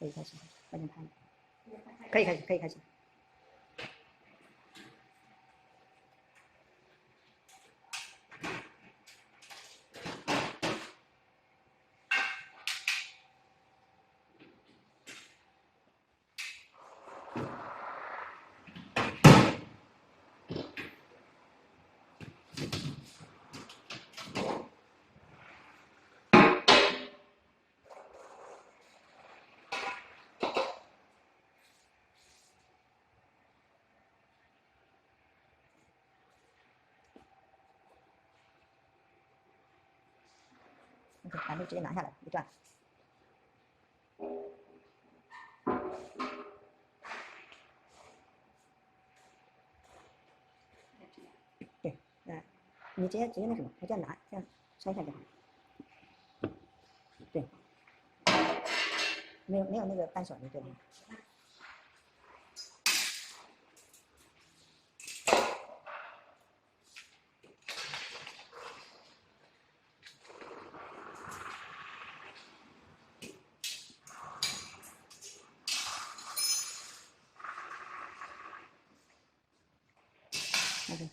可以开始，快点拍。可以开始，可以开始。把这直接拿下来一段。对，你直接那什么，我这样拿，这样拆下就好了。对，没有那个扳手，你对吗？OK。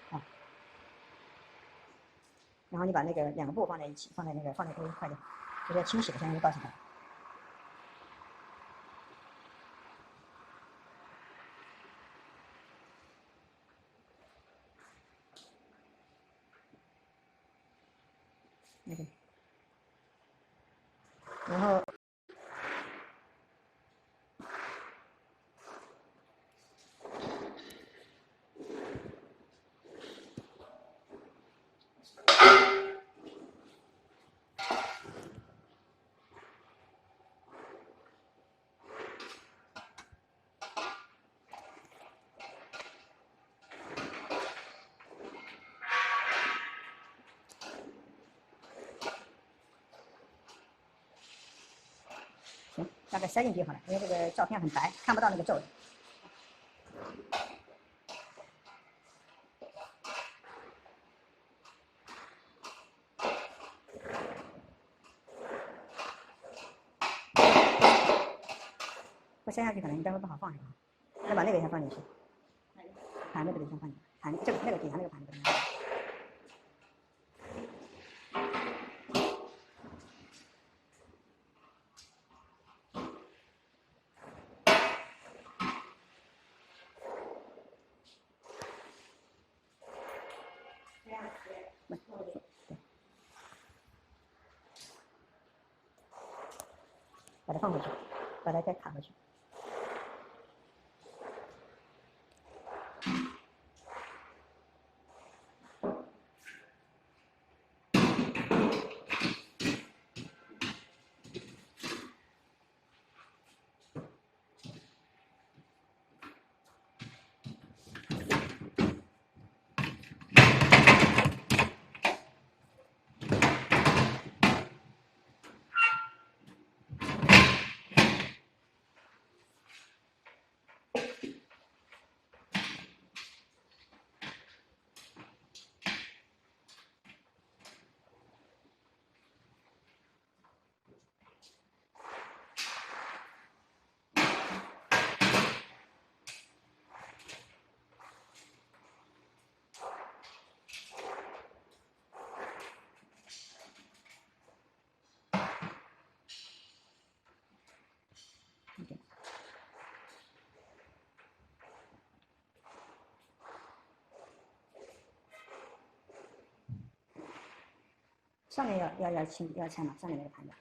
好，然后你把那个两个布放在一起，放在那个 A 快点，就是要清洗的时候就告诉他。OK。然后。行，大概塞进去好了，因为这个照片很白，看不到那个皱的。不塞下去可能你待会不好放是吧？再把那个先放进去，盘子这个先放进去，盘这个那个底下那个盘子。把它放回去，把它再卡回去。上面要拆嘛，上面那个盘子。